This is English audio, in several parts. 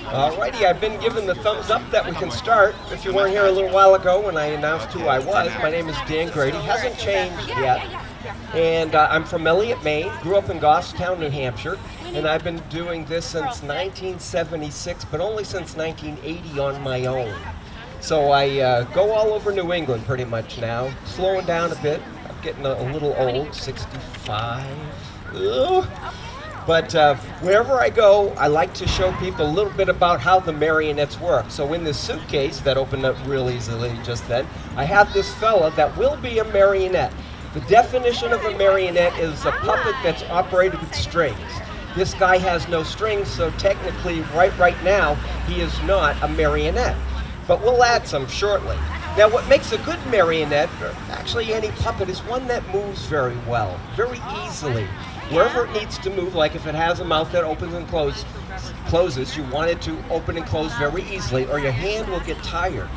Alrighty, I've been given the thumbs up that we can start. If you weren't here a little while ago when I announced who I was, my name is Dan Grady. Hasn't changed yet. And I'm from Elliott, Maine. Grew up in Goffstown, New Hampshire. And I've been doing this since 1976, but only since 1980 on my own. So I go all over New England pretty much now. Slowing down a bit. I'm getting a little old, 65. Ugh. But wherever I go, I like to show people a little bit about how the marionettes work. So in this suitcase that opened up real easily just then, I have this fella that will be a marionette. The definition of a marionette is a puppet that's operated with strings. This guy has no strings, so technically right now, he is not a marionette. But we'll add some shortly. Now what makes a good marionette, or actually any puppet, is one that moves very well, very easily. Wherever it needs to move, like if it has a mouth that opens and closes, you want it to open and close very easily, or your hand will get tired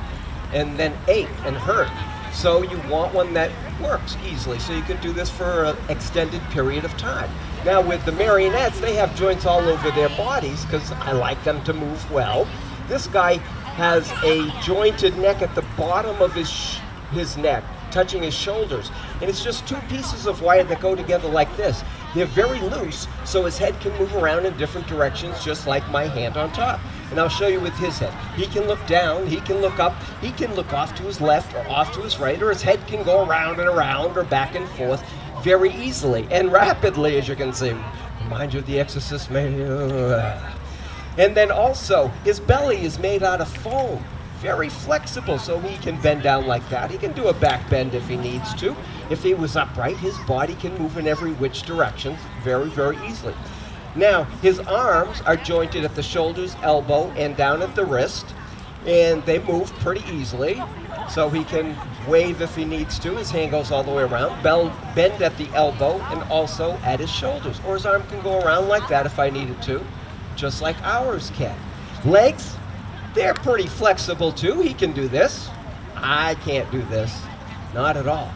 and then ache and hurt. So you want one that works easily, so you can do this for an extended period of time. Now with the marionettes, they have joints all over their bodies because I like them to move well. This guy has a jointed neck at the bottom of his neck, touching his shoulders. And it's just two pieces of wire that go together like this. They're very loose, so his head can move around in different directions, just like my hand on top. And I'll show you with his head. He can look down, he can look up, he can look off to his left or off to his right, or his head can go around and around or back and forth very easily and rapidly, as you can see. Remind you of The Exorcist, maybe. And then also, his belly is made out of foam. Very flexible, so he can bend down like that. He can do a back bend if he needs to. If he was upright, his body can move in every which direction very, very easily. Now, his arms are jointed at the shoulders, elbow, and down at the wrist, and they move pretty easily. So he can wave if he needs to. His hand goes all the way around. Bend at the elbow and also at his shoulders. Or his arm can go around like that if I needed to, just like ours can. Legs, they're pretty flexible too. He can do this. I can't do this. Not at all.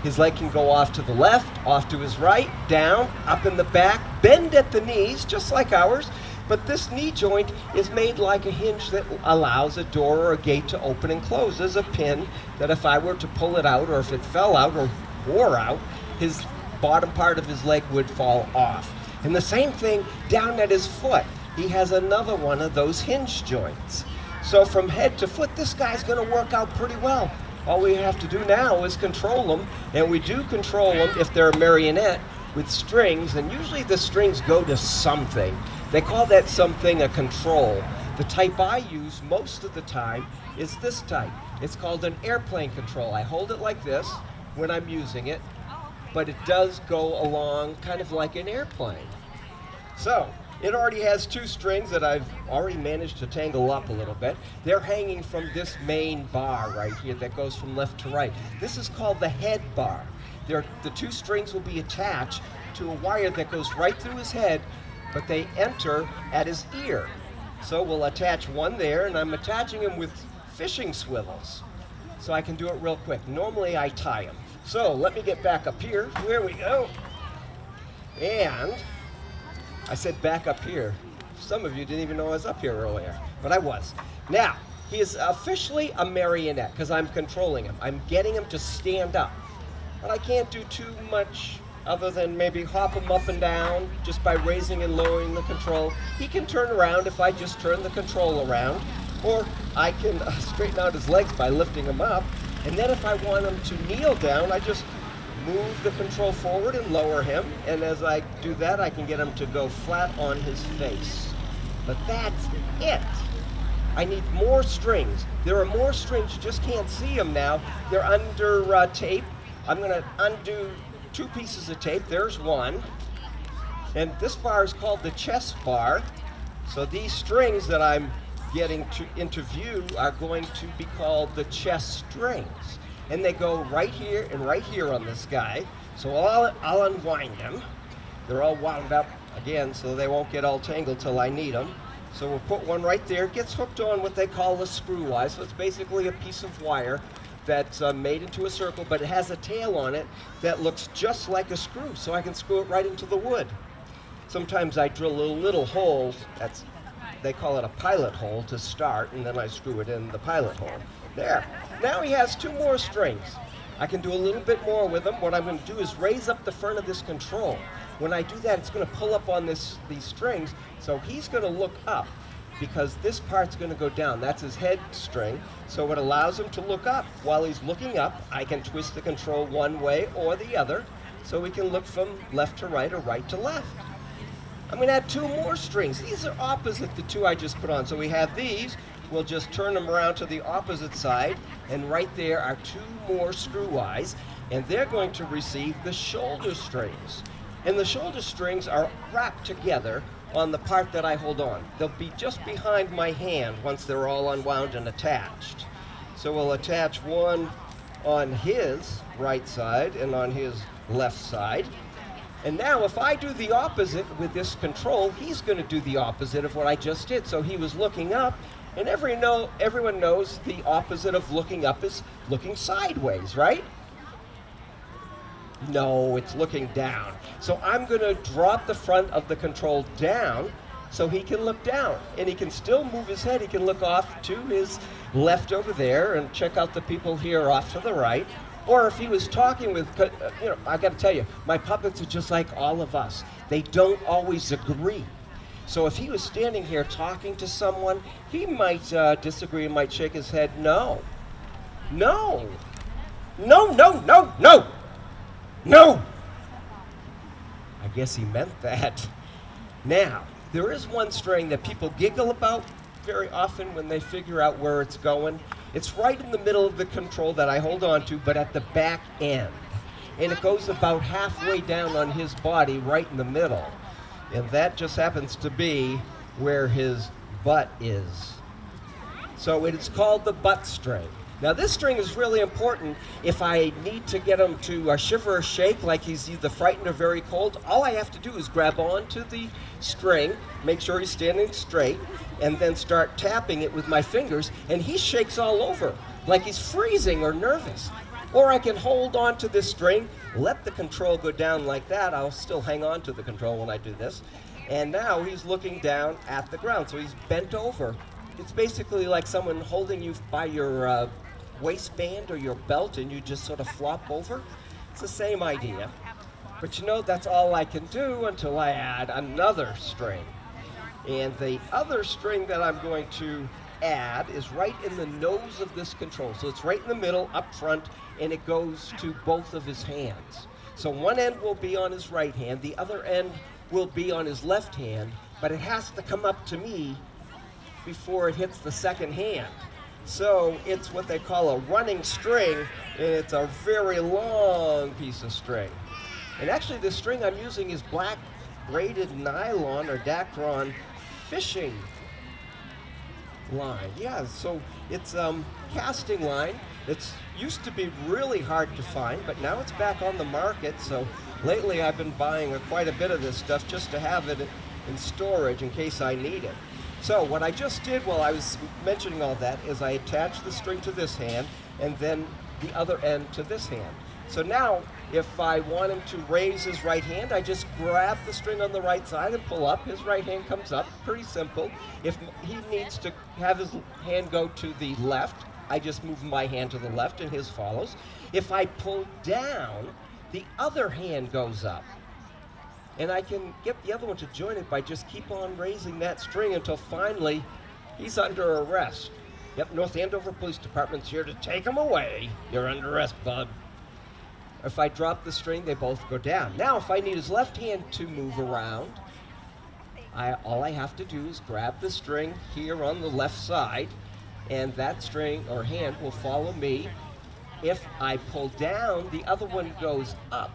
His leg can go off to the left, off to his right, down, up in the back, bend at the knees, just like ours. But this knee joint is made like a hinge that allows a door or a gate to open and close. There's a pin that if I were to pull it out, or if it fell out or wore out, his bottom part of his leg would fall off. And the same thing down at his foot. He has another one of those hinge joints. So from head to foot, this guy's going to work out pretty well. All we have to do now is control them, and we do control them if they're a marionette with strings, and usually the strings go to something. They call that something a control. The type I use most of the time is this type. It's called an airplane control. I hold it like this when I'm using it, but it does go along kind of like an airplane. So, it already has two strings that I've already managed to tangle up a little bit. They're hanging from this main bar right here that goes from left to right. This is called the head bar. The two strings will be attached to a wire that goes right through his head, but they enter at his ear. So we'll attach one there, and I'm attaching him with fishing swivels, so I can do it real quick. Normally I tie him. So let me get back up here. Here we go. And I said back up here. Some of you didn't even know I was up here earlier, but I was. Now, he is officially a marionette because I'm controlling him. I'm getting him to stand up, but I can't do too much other than maybe hop him up and down just by raising and lowering the control. He can turn around if I just turn the control around, or I can straighten out his legs by lifting him up, and then if I want him to kneel down, I just move the control forward and lower him, and as I do that, I can get him to go flat on his face. But that's it. I need more strings. There are more strings, you just can't see them now. They're under tape. I'm going to undo two pieces of tape. There's one. And this bar is called the chest bar. So these strings that I'm getting into view are going to be called the chest strings. And they go right here and right here on this guy. So I'll unwind them. They're all wound up again, so they won't get all tangled till I need them. So we'll put one right there. It gets hooked on what they call a screw wire. So it's basically a piece of wire that's made into a circle, but it has a tail on it that looks just like a screw, so I can screw it right into the wood. Sometimes I drill little holes. That's they call it a pilot hole to start, and then I screw it in the pilot hole. There. Now he has 2 more strings. I can do a little bit more with them. What I'm going to do is raise up the front of this control. When I do that, it's going to pull up on these strings, so he's going to look up because this part's going to go down. That's his head string, so it allows him to look up. While he's looking up, I can twist the control one way or the other, so we can look from left to right or right to left. I'm going to add 2 more strings. These are opposite the 2 I just put on. So we have these. We'll just turn them around to the opposite side, and right there are 2 more screw eyes, and they're going to receive the shoulder strings. And the shoulder strings are wrapped together on the part that I hold on. They'll be just behind my hand once they're all unwound and attached. So we'll attach one on his right side and on his left side. And now if I do the opposite with this control, he's going to do the opposite of what I just did. So he was looking up, and everyone knows the opposite of looking up is looking sideways, right? No, it's looking down. So I'm going to drop the front of the control down so he can look down. And he can still move his head. He can look off to his left over there and check out the people here off to the right. Or if he was talking with, I got to tell you, my puppets are just like all of us. They don't always agree. So if he was standing here talking to someone, he might disagree and might shake his head, no. No. No, no, no, no. No! I guess he meant that. Now, there is one string that people giggle about very often when they figure out where it's going. It's right in the middle of the control that I hold on to, but at the back end. And it goes about halfway down on his body, right in the middle. And that just happens to be where his butt is. So it is called the butt string. Now this string is really important if I need to get him to shiver or shake like he's either frightened or very cold. All I have to do is grab onto the string, make sure he's standing straight, and then start tapping it with my fingers, and he shakes all over like he's freezing or nervous. Or I can hold on to this string, let the control go down like that. I'll still hang on to the control when I do this. And now he's looking down at the ground, so he's bent over. It's basically like someone holding you by your waistband or your belt and you just sort of flop over. It's the same idea. But that's all I can do until I add another string. And the other string that I'm going to add is right in the nose of this control. So it's right in the middle, up front, and it goes to both of his hands. So one end will be on his right hand, the other end will be on his left hand, but it has to come up to me before it hits the second hand. So it's what they call a running string, and it's a very long piece of string. And actually the string I'm using is black braided nylon or Dacron fishing line. Yeah, so it's casting line. It's used to be really hard to find, but now it's back on the market. So lately I've been buying quite a bit of this stuff just to have it in storage in case I need it. So what I just did while I was mentioning all that is I attached the string to this hand and then the other end to this hand. So now if I want him to raise his right hand, I just grab the string on the right side and pull up. His right hand comes up, pretty simple. If he needs to have his hand go to the left, I just move my hand to the left and his follows. If I pull down, the other hand goes up. And I can get the other one to join it by just keep on raising that string until finally he's under arrest. Yep, North Andover Police Department's here to take him away. You're under arrest, bud. If I drop the string, they both go down. Now, if I need his left hand to move around, all I have to do is grab the string here on the left side, and that string or hand will follow me. If I pull down, the other one goes up.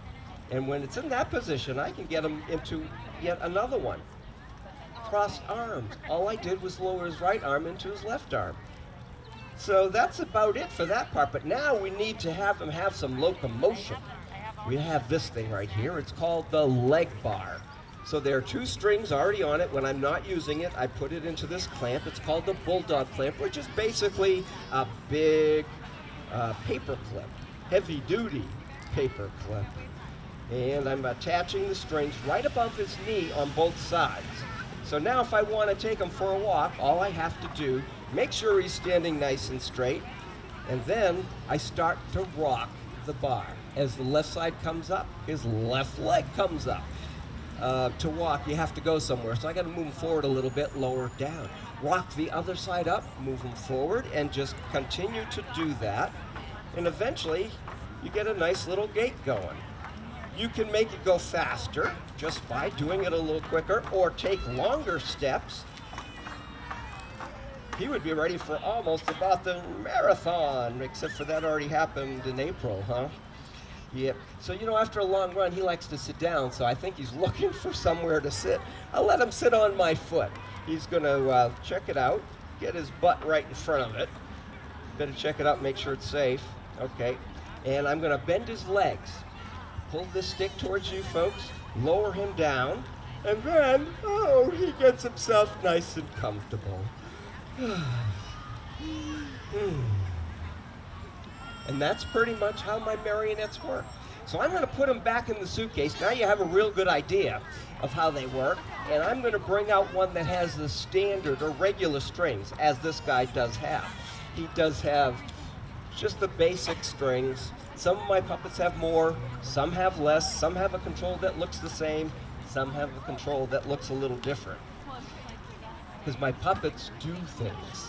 And when it's in that position, I can get him into yet another one. Crossed arms. All I did was lower his right arm into his left arm. So that's about it for that part. But now we need to have him have some locomotion. We have this thing right here. It's called the leg bar. So there are 2 strings already on it. When I'm not using it, I put it into this clamp. It's called the bulldog clamp, which is basically a big paper clip, heavy-duty paper clip. And I'm attaching the strings right above his knee on both sides. So now if I want to take him for a walk, all I have to do, make sure he's standing nice and straight, and then I start to rock the bar. As the left side comes up, his left leg comes up. To walk, you have to go somewhere, so I got to move him forward a little bit, lower down. Rock the other side up, move him forward, and just continue to do that. And eventually, you get a nice little gait going. You can make it go faster just by doing it a little quicker, or take longer steps. He would be ready for almost about the marathon, except for that already happened in April, huh? Yep. So, you know, after a long run, he likes to sit down, so I think he's looking for somewhere to sit. I'll let him sit on my foot. He's going to check it out, get his butt right in front of it. Better check it out, make sure it's safe. Okay. And I'm going to bend his legs. Pull this stick towards you, folks. Lower him down. And then, oh, he gets himself nice and comfortable. And that's pretty much how my marionettes work. So I'm going to put them back in the suitcase. Now you have a real good idea of how they work. And I'm going to bring out one that has the standard or regular strings, as this guy does have. He does have just the basic strings. Some of my puppets have more, some have less, some have a control that looks the same, some have a control that looks a little different. Because my puppets do things.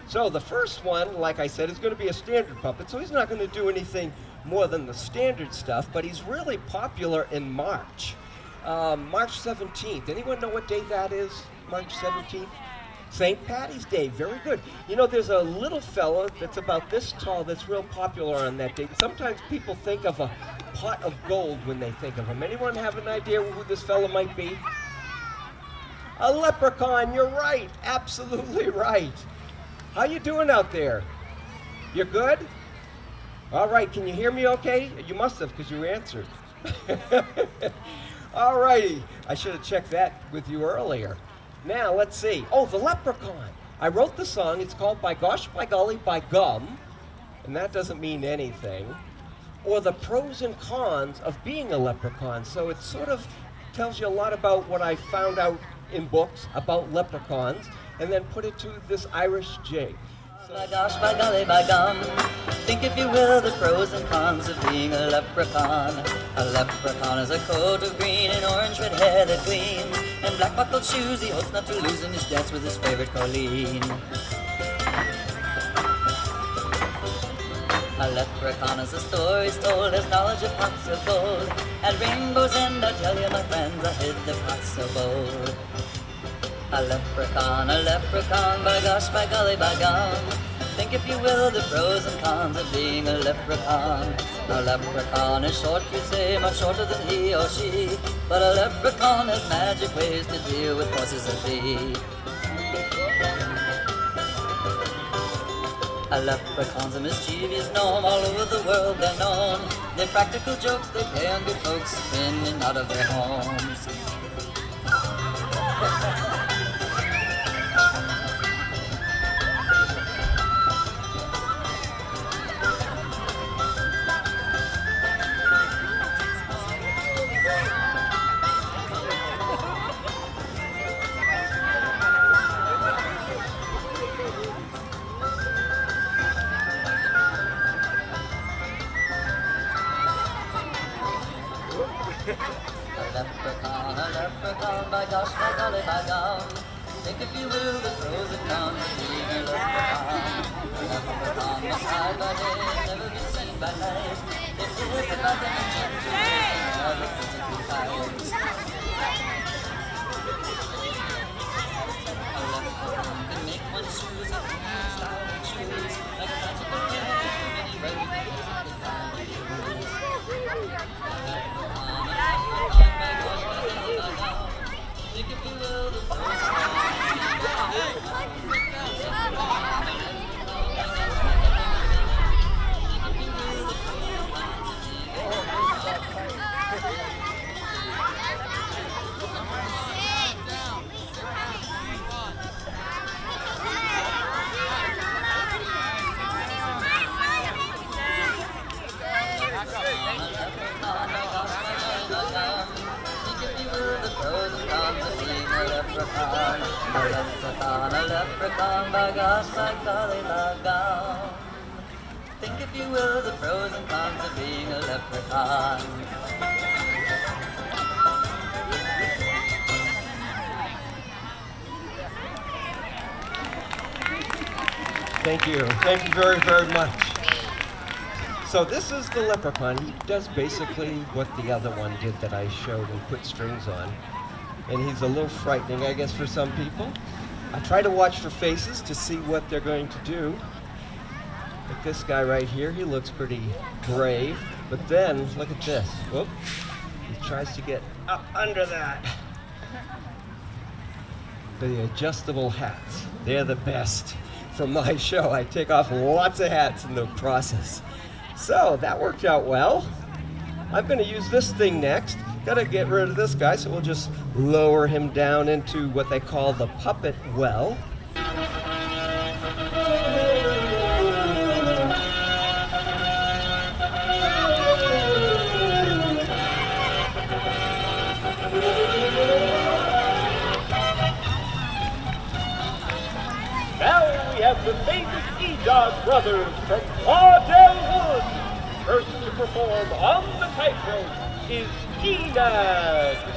So the first one, like I said, is going to be a standard puppet, so he's not going to do anything more than the standard stuff, but he's really popular in March. March 17th. Anyone know what day that is? March 17th? St. Patty's Day. Very good. You know, there's a little fella that's about this tall that's real popular on that day. Sometimes people think of a pot of gold when they think of him. Anyone have an idea who this fella might be? A leprechaun. You're right. Absolutely right. How you doing out there? You're good? All right, can you hear me okay? You must have, because you answered. All righty. I should have checked that with you earlier. Now, let's see. Oh, the leprechaun. I wrote the song. It's called By Gosh, By Golly, By Gum. And that doesn't mean anything. Or the pros and cons of being a leprechaun. So it sort of tells you a lot about what I found out in books about leprechauns, and then put it to this Irish jig. So, by gosh, by golly, by gum, think if you will the pros and cons of being a leprechaun. A leprechaun is a coat of green and orange red hair that gleams, and black buckled shoes he hopes not to lose in his dance with his favorite Colleen. A leprechaun, as the story's told, has knowledge of pots of gold. At Rainbow's End, I tell you, my friends, I hid the pots so bold. A leprechaun, by gosh, by golly, by gum. Think if you will the pros and cons of being a leprechaun. A leprechaun is short, you say, much shorter than he or she. But a leprechaun has magic ways to deal with horses and feet. A leprechaun's a mischievous gnome, all over the world they're known. Their practical jokes they play on good folks in and out of their homes. A leprechaun, by gosh, by golly, by gum. Think if you will the pros and cons of being a leprechaun. A leprechaun must hide by day, never be seen by night. It is the nothing and gentleness of the physical tides. A leprechaun can make one's shoes of style and shoes, like a magical cat, many very physical times. Think if you will the pros and a leprechaun, by gosh, my golly love gone. Think if you will the pros and cons of being a leprechaun. Thank you. Thank you very, very much. So this is the leprechaun. He does basically what the other one did that I showed and put strings on. And he's a little frightening, I guess, for some people. I try to watch for faces to see what they're going to do. Like this guy right here, he looks pretty brave. But then, look at this. Whoop. He tries to get up under that. The adjustable hats, they're the best. From my show, I take off lots of hats in the process. So that worked out well. I'm gonna use this thing next. Gotta get rid of this guy, so we'll just lower him down into what they call the puppet well. Now we have the famous E-Dog brothers from Claudel Wood. First to perform on the tightrope is Enad.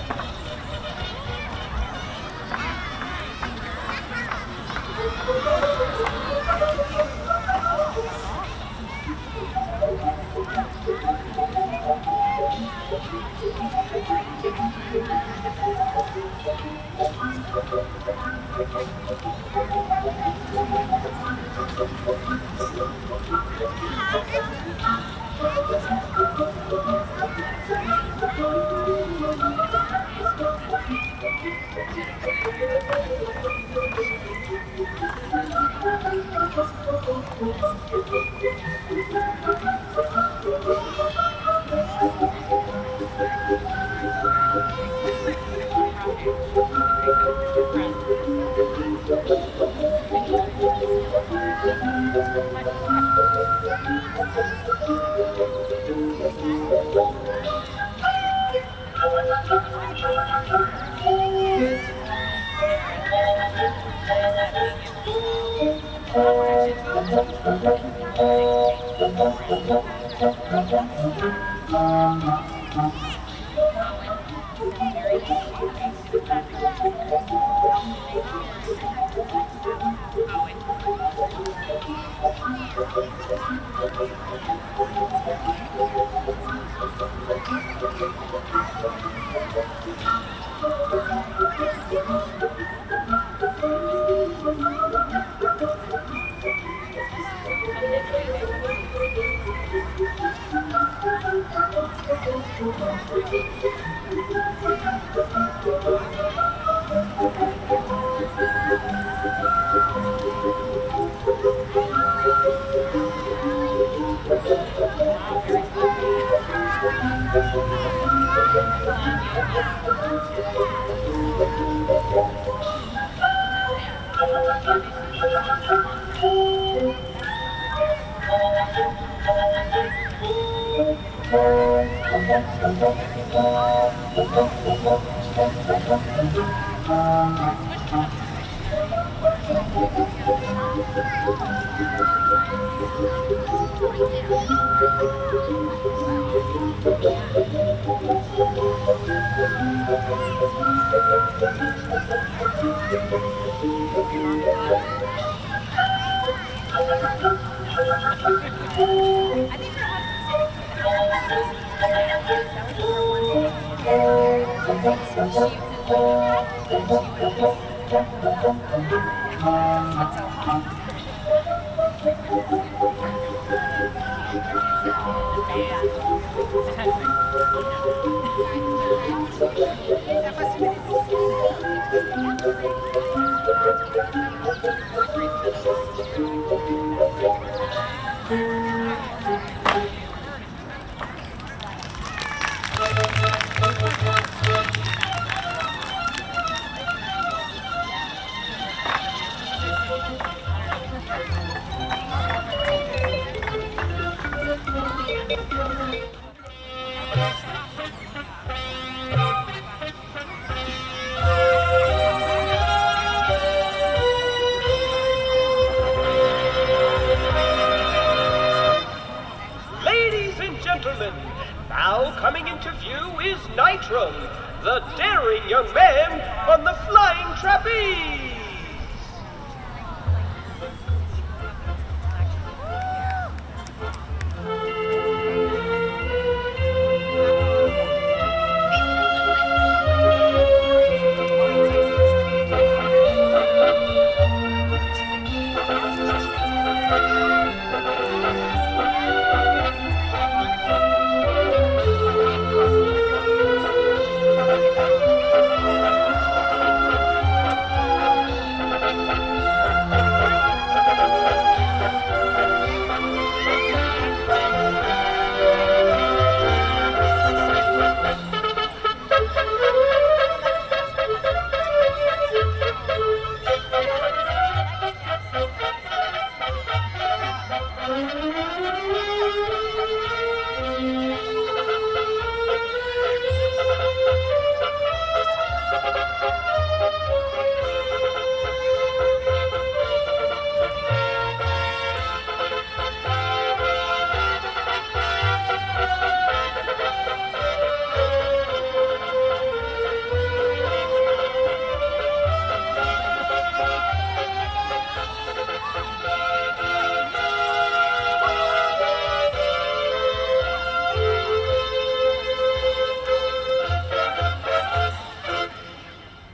gentlemen, now coming into view is Nitram, the daring young man on the flying trapeze.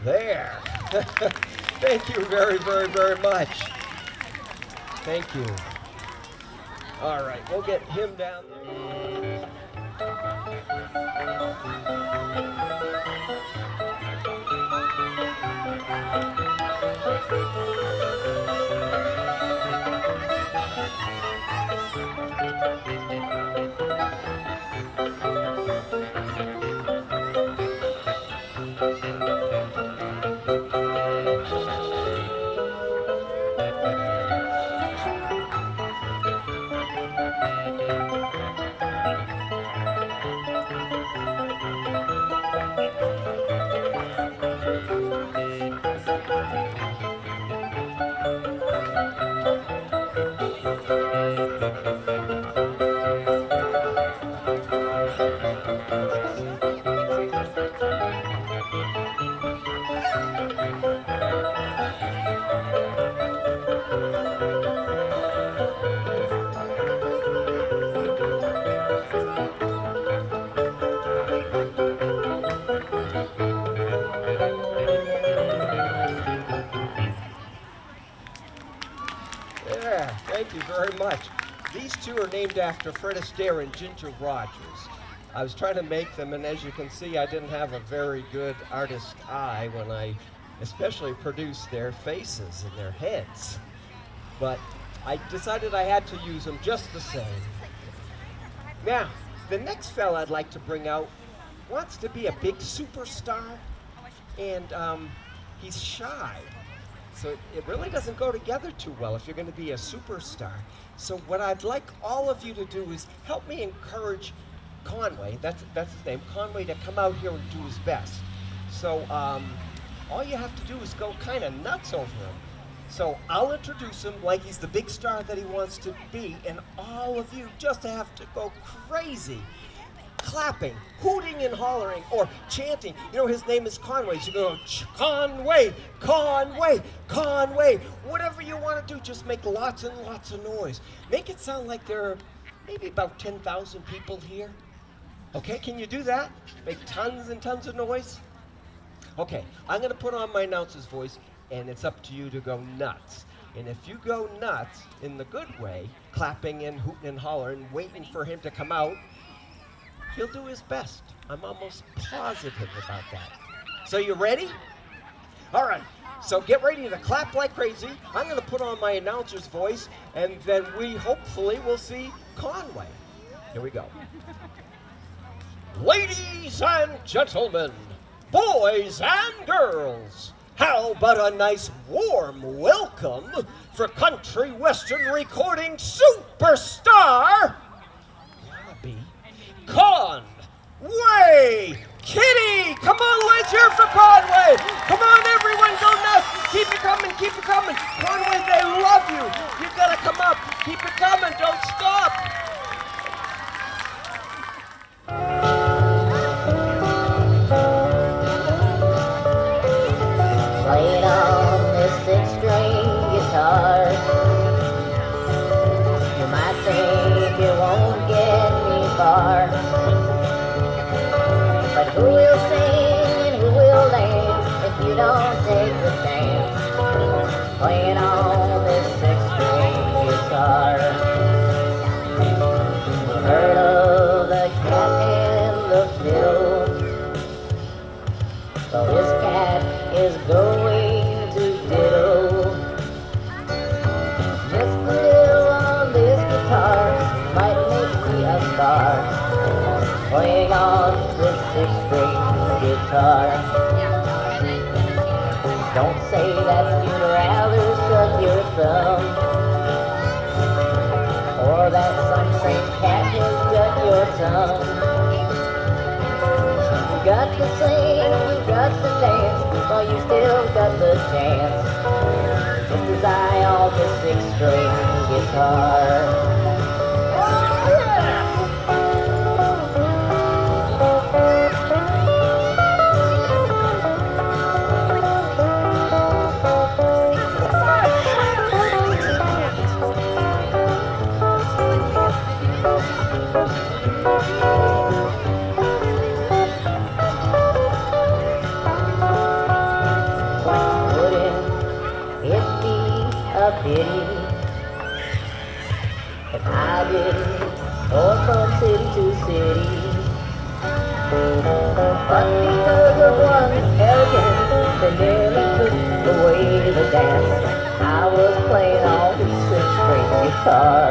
There. Thank you very, very, very much. Thank you. All right, we'll get him down there. Yeah, thank you very much. These two are named after Fred Astaire and Ginger Rogers. I was trying to make them, and as you can see, I didn't have a very good artist eye when I especially produced their faces and their heads. But I decided I had to use them just the same. Now, the next fella I'd like to bring out wants to be a big superstar, and he's shy. So it really doesn't go together too well if you're going to be a superstar. So what I'd like all of you to do is help me encourage Conway, that's his name, Conway, to come out here and do his best. So all you have to do is go kind of nuts over him. So I'll introduce him like he's the big star that he wants to be, and all of you just have to go crazy. Clapping, hooting and hollering, or chanting. You know, his name is Conway, so you go, Conway, Conway, Conway. Whatever you want to do, just make lots and lots of noise. Make it sound like there are maybe about 10,000 people here. Okay, can you do that? Make tons and tons of noise? Okay, I'm going to put on my announcer's voice, and it's up to you to go nuts. And if you go nuts in the good way, clapping and hooting and hollering, waiting for him to come out, he'll do his best. I'm almost positive about that. So you ready? All right, so get ready to clap like crazy. I'm going to put on my announcer's voice, and then we hopefully will see Conway. Here we go. Ladies and gentlemen, boys and girls, how about a nice warm welcome for country western recording superstar, Conway Kitty! Come on, let's hear for Conway! Come on, everyone, go nuts! Keep it coming, keep it coming! Conway, they love you! You gotta come up! Keep it coming, don't stop! playing on this six-string guitar. Don't say that you'd rather suck your thumb, or that some strange cat has got your tongue. You got to sing, you got to dance, while you still got the chance, just as I on the six-string guitar. Pity if I didn't go from city to city, but because of one arrogance that nearly took away the dance, I was playing on the six-string guitar.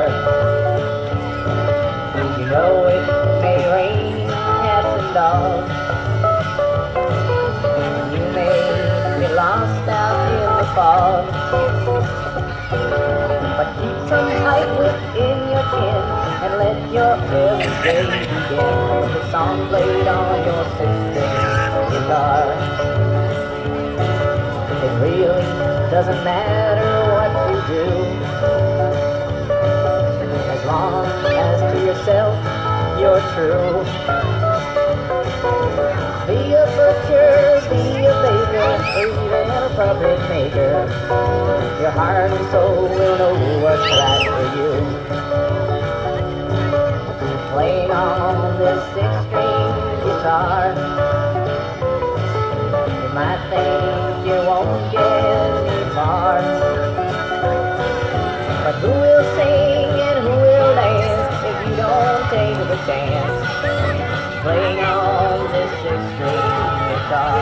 You know it may rain cats and dogs, and you may be lost out in the fog, but keep some tight within your chin and let your everyday begin with the song played on your six-string guitar. It really doesn't matter what you do, as long as to yourself you're true. Be a butcher, be a baker, or even a puppet maker. Your heart and soul will know what's right for you. Playing on this six-string guitar, you might think you won't get me far, but who will sing and who will dance if you don't take the chance? Playing on this six-string guitar.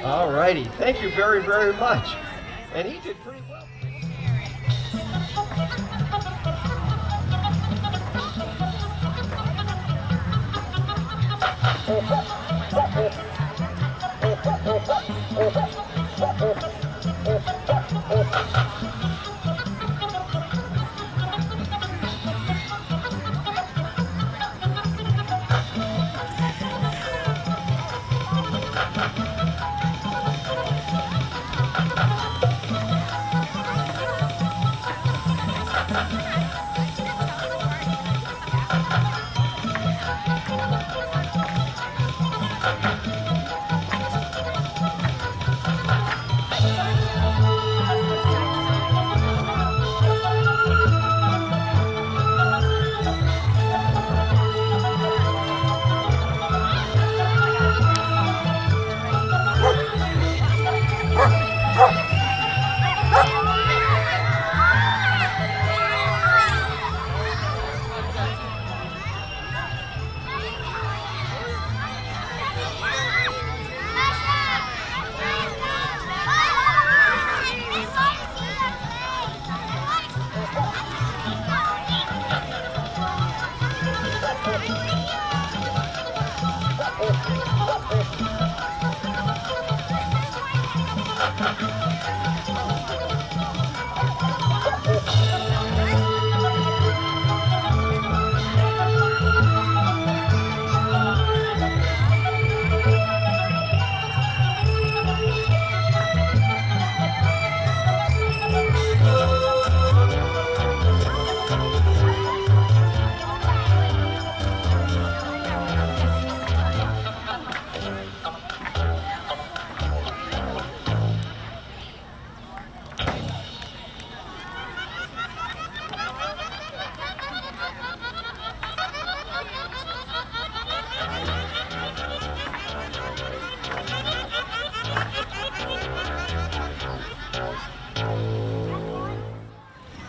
All righty, thank you very, very much. And he did pretty well.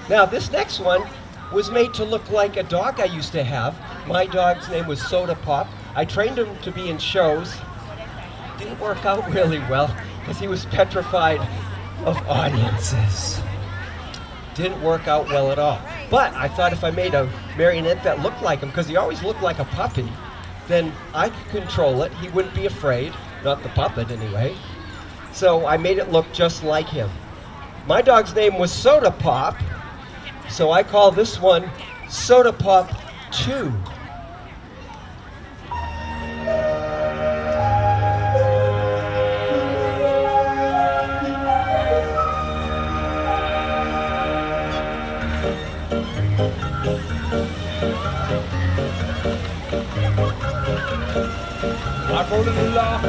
Now, this next one was made to look like a dog I used to have. My dog's name was Soda Pop. I trained him to be in shows. Didn't work out really well because he was petrified of audiences. Didn't work out well at all. But I thought if I made a marionette that looked like him, because he always looked like a puppy, then I could control it. He wouldn't be afraid, not the puppet anyway. So I made it look just like him. My dog's name was Soda Pop, so I call this one Soda Pop 2. I'm rolling along,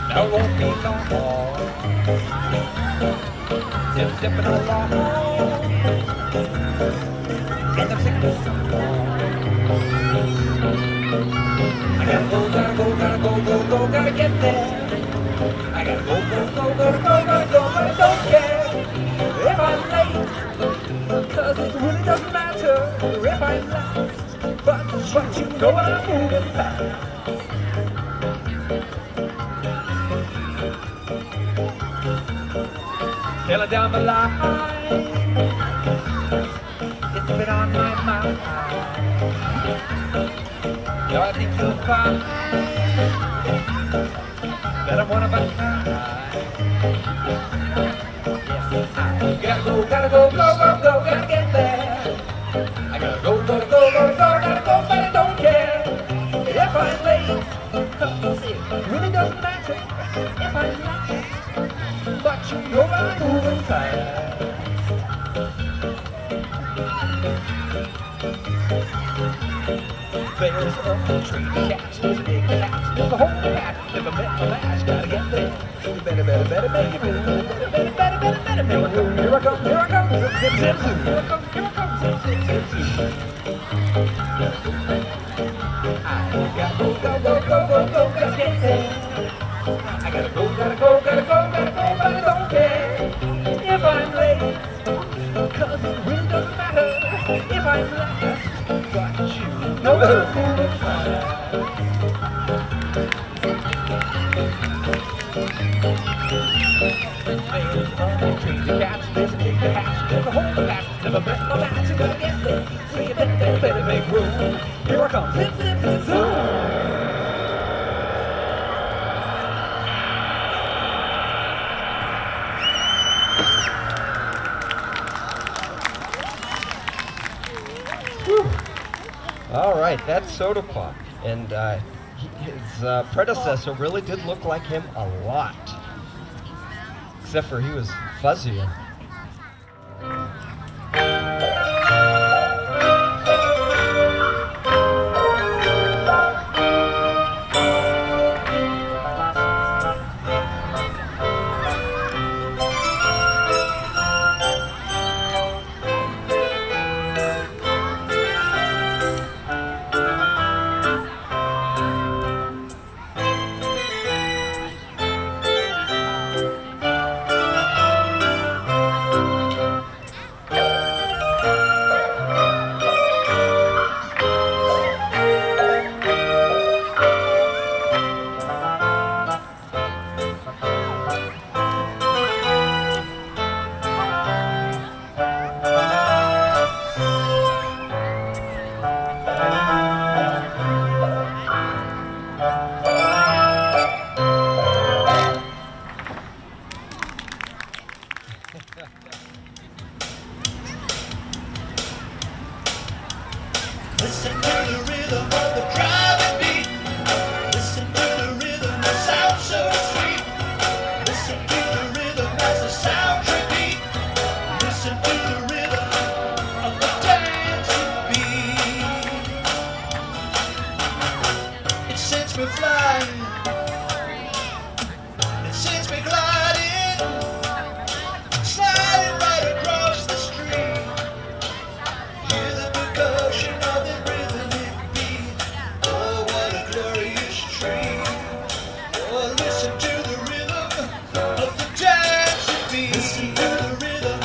now it won't be long more. Just stepping along, and I'm singing some more. I gotta go, gotta get there. I gotta go, but I don't care if I'm late, 'cause it really doesn't matter if I'm late. But you know I'm moving fast. Sailing down the line, it's been on my mind. Now I think you'll find that I'm one of a kind. Yes, I gotta go, gotta get there. I gotta go, but I don't care if I'm late, 'cause it really doesn't matter if I'm late, but you know I'm moving fast. There's a tree, the cats, there's a big cat, there's a whole cat, never met the last, gotta get there. You better make it move, better make it move. Here I come, zip, zip, zoom. Here I come, zip, zip, zoom. I gotta go, gotta get there. I gotta go, but I don't care if I'm late, 'cause it really doesn't matter if I'm last, but you know I'm moving fast. There's a tree, the cats, there's a big hatch, there's a whole cat, never met no match, you gotta get there, so you better make room. Here I come, zip, zip, zip, zoom. All right, that's Soda Pop. And his predecessor really did look like him a lot. Except for he was fuzzier. Listen to the rhythm of the driving beat. Listen to the rhythm that sounds so sweet. Listen to the rhythm as the sound repeat. Listen to the rhythm of the dancing beat. It sends me flying. It sends me gliding, sliding right across the street. Hear the percussion of the rhythmic beat. Oh, what a glorious treat. Oh, listen to the rhythm of the dancing beat. Listen to the rhythm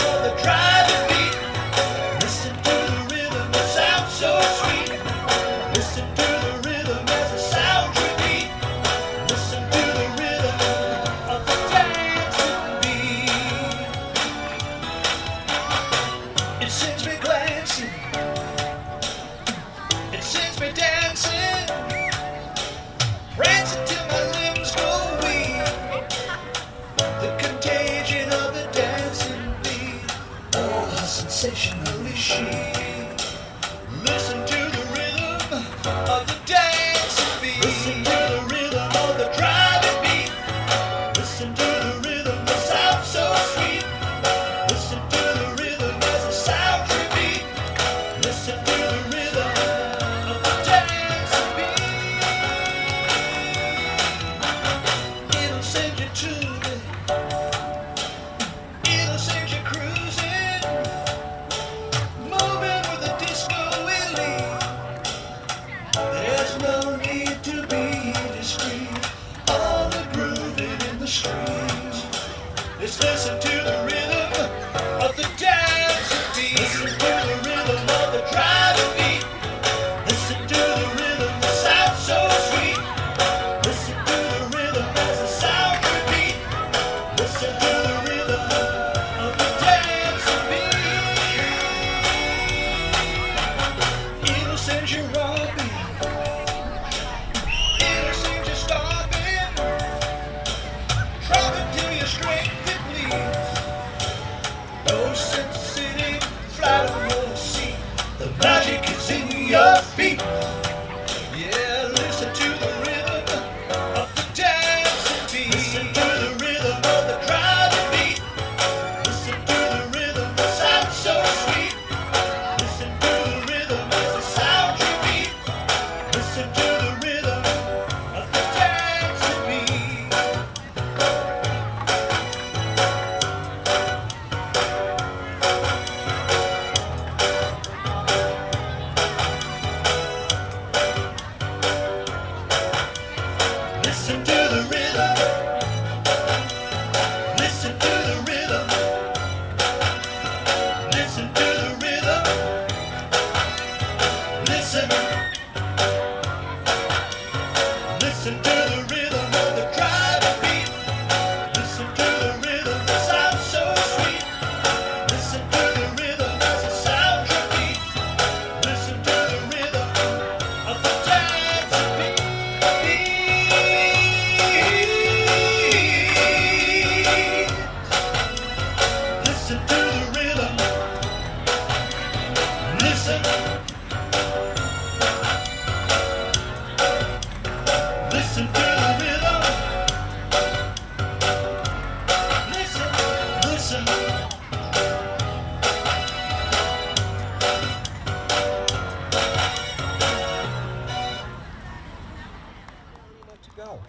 go.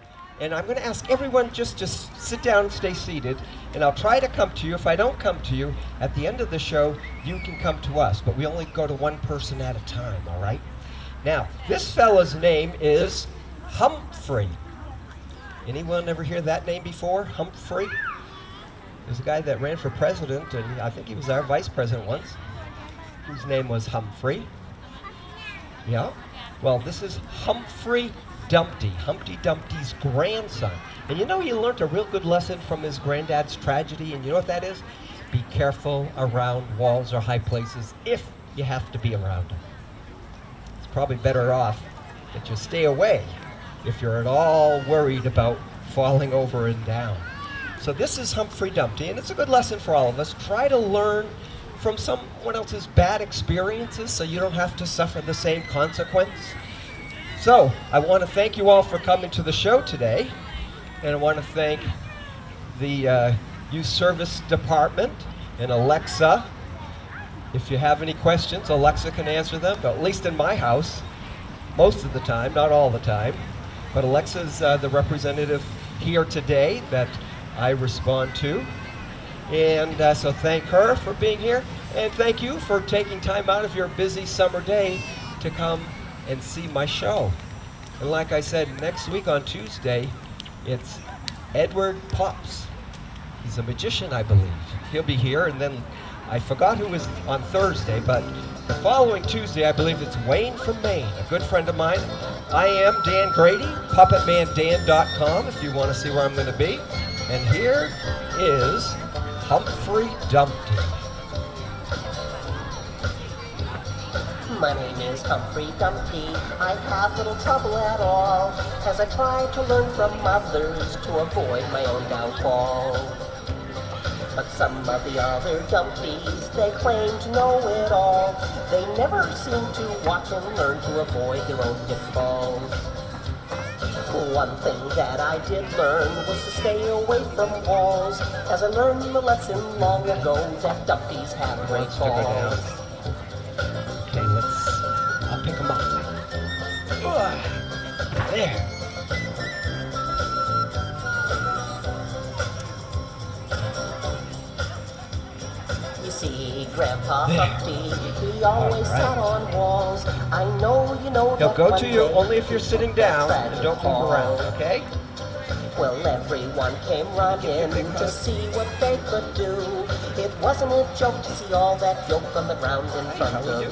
And I'm going to ask everyone just to sit down and stay seated, and I'll try to come to you. If I don't come to you, at the end of the show, you can come to us, but we only go to one person at a time, all right? Now, this fella's name is Humphrey. Anyone ever hear that name before? Humphrey? There's a guy that ran for president, and I think he was our vice president once, whose name was Humphrey. Yeah? Well, this is Humphrey Dumpty, Humpty Dumpty's grandson. And you know, he learned a real good lesson from his granddad's tragedy, and you know what that is? Be careful around walls or high places if you have to be around them. It's probably better off that you stay away if you're at all worried about falling over and down. So this is Humphrey Dumpty, and it's a good lesson for all of us. Try to learn from someone else's bad experiences so you don't have to suffer the same consequence. So, I want to thank you all for coming to the show today, and I want to thank the Youth Service Department and Alexa. If you have any questions, Alexa can answer them, but at least in my house, most of the time, not all the time. But Alexa's the representative here today that I respond to. And so thank her for being here, and thank you for taking time out of your busy summer day to come and see my show. And like I said, next week on Tuesday, it's Edward Pops. He's a magician, I believe. He'll be here, and then I forgot who was on Thursday, but the following Tuesday, I believe it's Wayne from Maine, a good friend of mine. I am Dan Grady, puppetmandan.com if you want to see where I'm going to be. And here is Humphrey Dumpty. My name is Humphrey Dumpty. I have little trouble at all, as I try to learn from others to avoid my own downfall. But some of the other Dumpties, they claim to know it all. They never seem to watch and learn to avoid their own pitfalls. One thing that I did learn was to stay away from walls, as I learned the lesson long ago that Dumpties have great falls. Okay, I'll pick him up. There. You see, Grandpa Humpty, he always sat on walls. I know you know He'll that go one to you day only if you're sitting down and don't move around, okay? Well, everyone came running to see what they could do. It wasn't a joke to see all that yolk on the ground in front of you.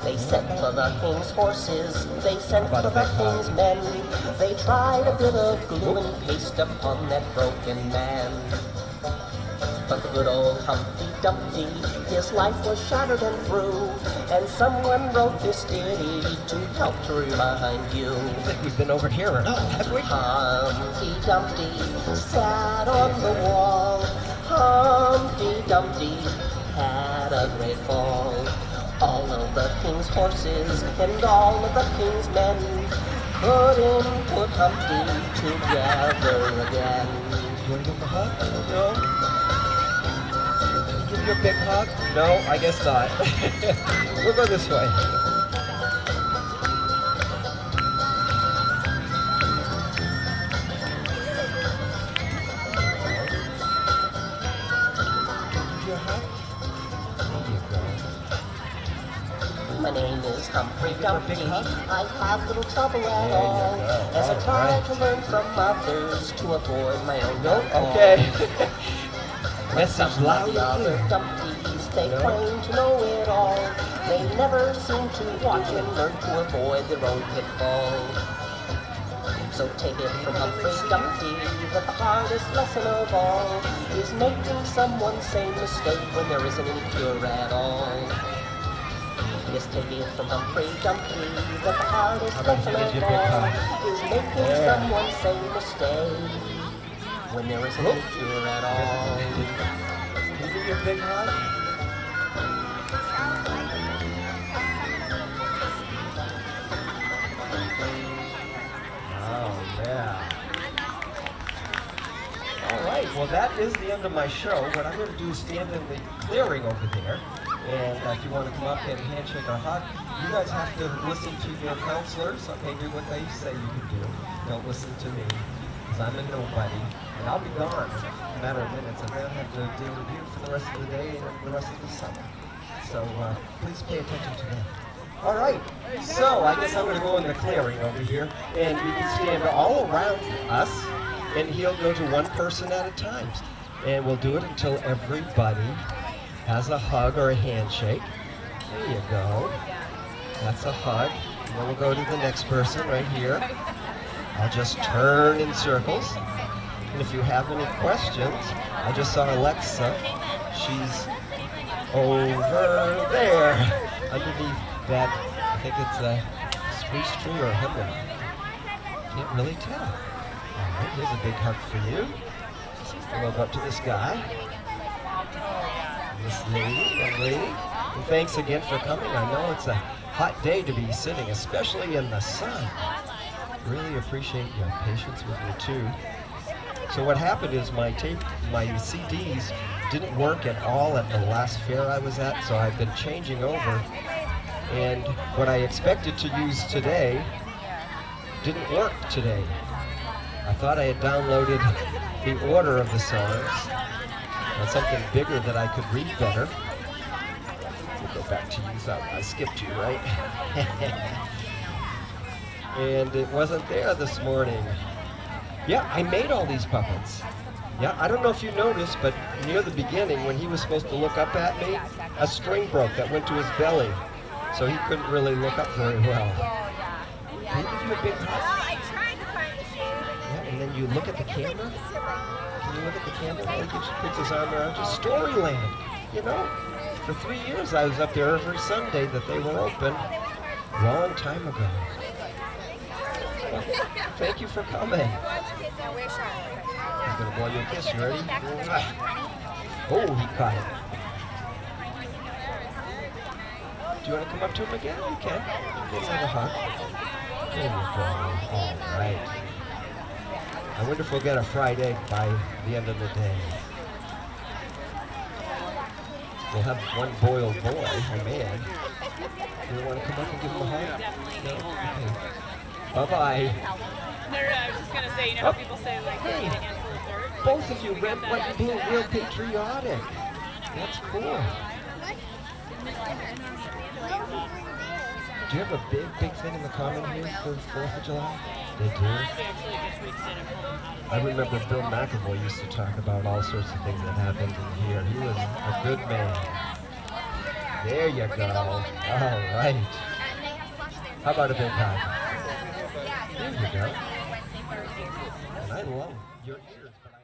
They sent for the king's horses, they sent for the king's men. They tried a bit of glue and paste upon that broken man. But the good old Humpty Dumpty, his life was shattered and through, and someone wrote this ditty to help to remind you. I think we've been over here, have we? Humpty Dumpty sat on the wall. Humpty Dumpty had a great fall. All of the king's horses and all of the king's men couldn't put Humpty together again. You want to give him a hug? No? Give you a big hug? No, I guess not. We'll go this way. Give you a hug? There you go. My name is Humphrey Give him a Dumpty. big hug. I have little trouble at There you all, go. as I All try right. to learn from others to avoid my own No? downfall. Okay. Message Some loud of the and other clear. Dumpties, they No. claim to know it all. They never seem to watch and learn to avoid their own pitfalls. So take it from Humphrey Dumpty that the hardest lesson of all is making someone's same mistake when there isn't any cure at all. Yes, take it from Humphrey Dumpty that the hardest How about lesson you give of you a big all hug? is making There. someone's same mistake when there isn't any cure at all. Can you give you a big hug? Oh, yeah. All right, well, that is the end of my show. What I'm going to do is stand in the clearing over there. And if you want to come up and handshake or hug, You guys have to listen to your counselors, okay, do what they say you can do. Don't listen to me, because I'm a nobody, and I'll be gone in a matter of minutes, and then I'll have to deal with you for the rest of the day and the rest of the summer. So please pay attention to that. All right, so I guess I'm going to go in the clearing over here, and you can stand all around us, and he'll go to one person at a time. And we'll do it until everybody has a hug or a handshake. There you go. That's a hug. And then we'll go to the next person right here. I'll just turn in circles. And if you have any questions, I just saw Alexa. She's over there underneath that. I think it's a spruce tree or a hemlock. Can't really tell. All right, here's a big hug for you. And we'll go up to this guy. This lady, young lady. And thanks again for coming. I know it's a hot day to be sitting, especially in the sun. Really appreciate your patience with me too. So what happened is my CDs didn't work at all at the last fair I was at, so I've been changing over. And what I expected to use today didn't work today. I thought I had downloaded the order of the songs on something bigger that I could read better. We'll go back to use that. I skipped you, right? And it wasn't there this morning. Yeah, I made all these puppets. Yeah, I don't know if you noticed, but near the beginning, when he was supposed to look up at me, a string broke that went to his belly. So he couldn't really look up very well. Can I give you a big hug? I tried to find the shoe. Yeah, and then you look at the camera. Can you look at the camera while he puts his arm around you? Storyland. You know, for 3 years I was up there every Sunday that they were open. Long time ago. Well, thank you for coming. He's gonna blow you a kiss. You ready? Oh, he caught it. Do you want to come up to him again? You can. Let's have a hug. There you go. All right. I wonder if we'll get a fried egg by the end of the day. We'll have one boiled boy, a man. You want to come up and give him a hug? No? Okay. Bye-bye. No, I was just going to say, you know how people say, like, you eat a handful of dirt? Both of you, red, white, and blue, real patriotic. That's cool. Do you have a big thing in the common here for 4th of July? They do? I remember Bill McAvoy used to talk about all sorts of things that happened in here. He was a good man. There you go. All right. How about a big hug? There you go. And I love your ears, but I